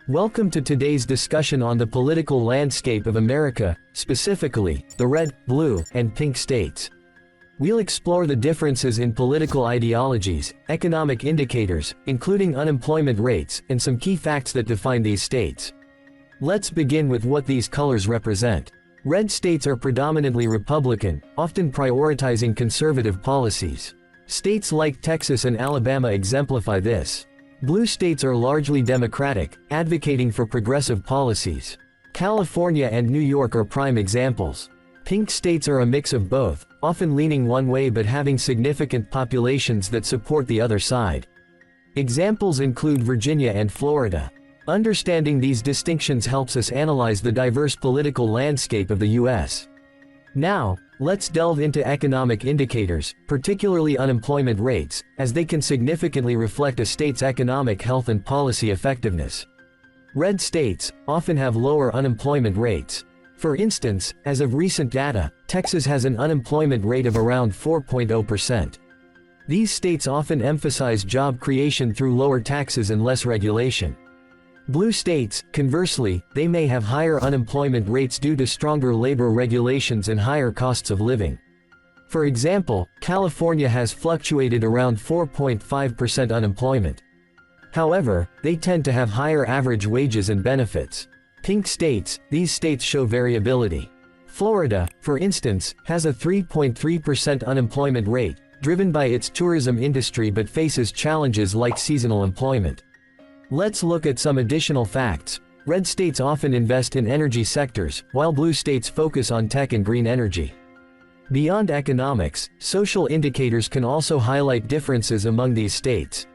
Welcome to today's discussion on the political landscape of America, specifically, the red, blue, and pink states. We'll explore the differences in political ideologies, economic indicators, including unemployment rates, and some key facts that define these states. Let's begin with what these colors represent. Red states are predominantly Republican, often prioritizing conservative policies. States like Texas and Alabama exemplify this. Blue states are largely Democratic, advocating for progressive policies. California and New York are prime examples. Pink states are a mix of both, often leaning one way but having significant populations that support the other side. Examples include Virginia and Florida. Understanding these distinctions helps us analyze the diverse political landscape of the U.S. Now, let's delve into economic indicators, particularly unemployment rates, as they can significantly reflect a state's economic health and policy effectiveness. Red states often have lower unemployment rates. For instance, as of recent data, Texas has an unemployment rate of around 4.0%. These states often emphasize job creation through lower taxes and less regulation. Blue states, conversely, they may have higher unemployment rates due to stronger labor regulations and higher costs of living. For example, California has fluctuated around 4.5% unemployment. However, they tend to have higher average wages and benefits. Pink states, these states show variability. Florida, for instance, has a 3.3% unemployment rate, driven by its tourism industry but faces challenges like seasonal employment. Let's look at some additional facts. Red states often invest in energy sectors, while blue states focus on tech and green energy. Beyond economics, social indicators can also highlight differences among these states.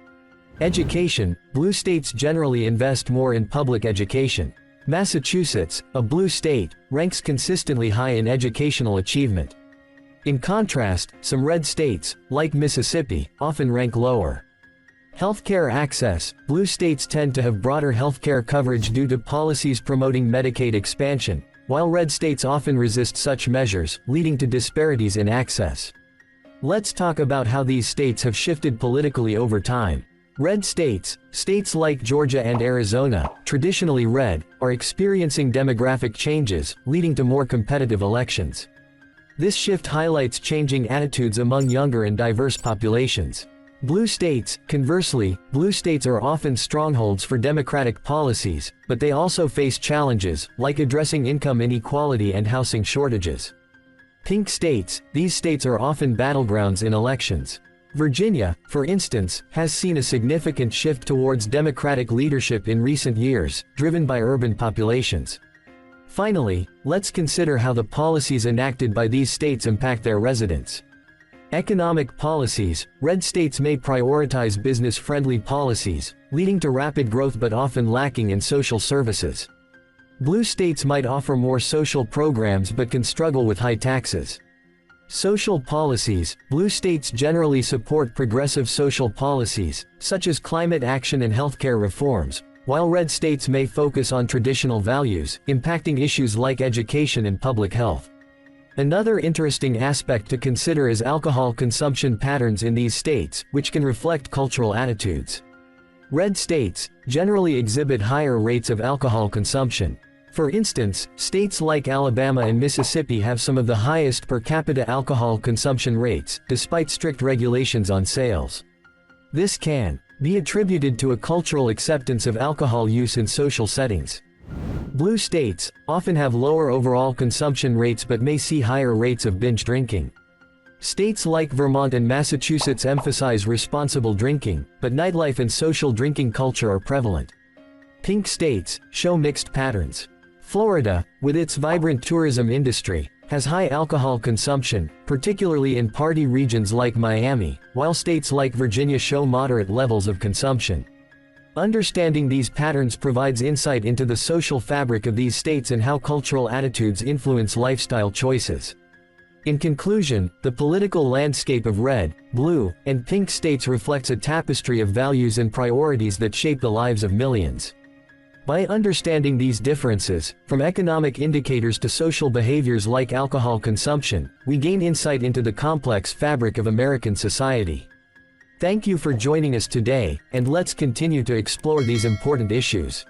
Education, blue states generally invest more in public education. Massachusetts, a blue state, ranks consistently high in educational achievement. In contrast, some red states, like Mississippi, often rank lower. Healthcare access, blue states tend to have broader healthcare coverage due to policies promoting Medicaid expansion, while red states often resist such measures, leading to disparities in access. Let's talk about how these states have shifted politically over time. Red states, states like Georgia and Arizona, traditionally red, are experiencing demographic changes, leading to more competitive elections. This shift highlights changing attitudes among younger and diverse populations. Blue states, conversely, blue states are often strongholds for democratic policies, but they also face challenges, like addressing income inequality and housing shortages. Pink states, these states are often battlegrounds in elections. Virginia, for instance, has seen a significant shift towards democratic leadership in recent years, driven by urban populations. Finally, let's consider how the policies enacted by these states impact their residents. Economic policies, red states may prioritize business-friendly policies, leading to rapid growth but often lacking in social services. Blue states might offer more social programs but can struggle with high taxes. Social policies, blue states generally support progressive social policies, such as climate action and healthcare reforms, while red states may focus on traditional values, impacting issues like education and public health. Another interesting aspect to consider is alcohol consumption patterns in these states, which can reflect cultural attitudes. Red states generally exhibit higher rates of alcohol consumption. For instance, states like Alabama and Mississippi have some of the highest per capita alcohol consumption rates, despite strict regulations on sales. This can be attributed to a cultural acceptance of alcohol use in social settings. Blue states often have lower overall consumption rates but may see higher rates of binge drinking. States like Vermont and Massachusetts emphasize responsible drinking, but nightlife and social drinking culture are prevalent. Pink states show mixed patterns. Florida, with its vibrant tourism industry, has high alcohol consumption, particularly in party regions like Miami, while states like Virginia show moderate levels of consumption. Understanding these patterns provides insight into the social fabric of these states and how cultural attitudes influence lifestyle choices. In conclusion, the political landscape of red, blue, and pink states reflects a tapestry of values and priorities that shape the lives of millions. By understanding these differences, from economic indicators to social behaviors like alcohol consumption, we gain insight into the complex fabric of American society. Thank you for joining us today, and let's continue to explore these important issues.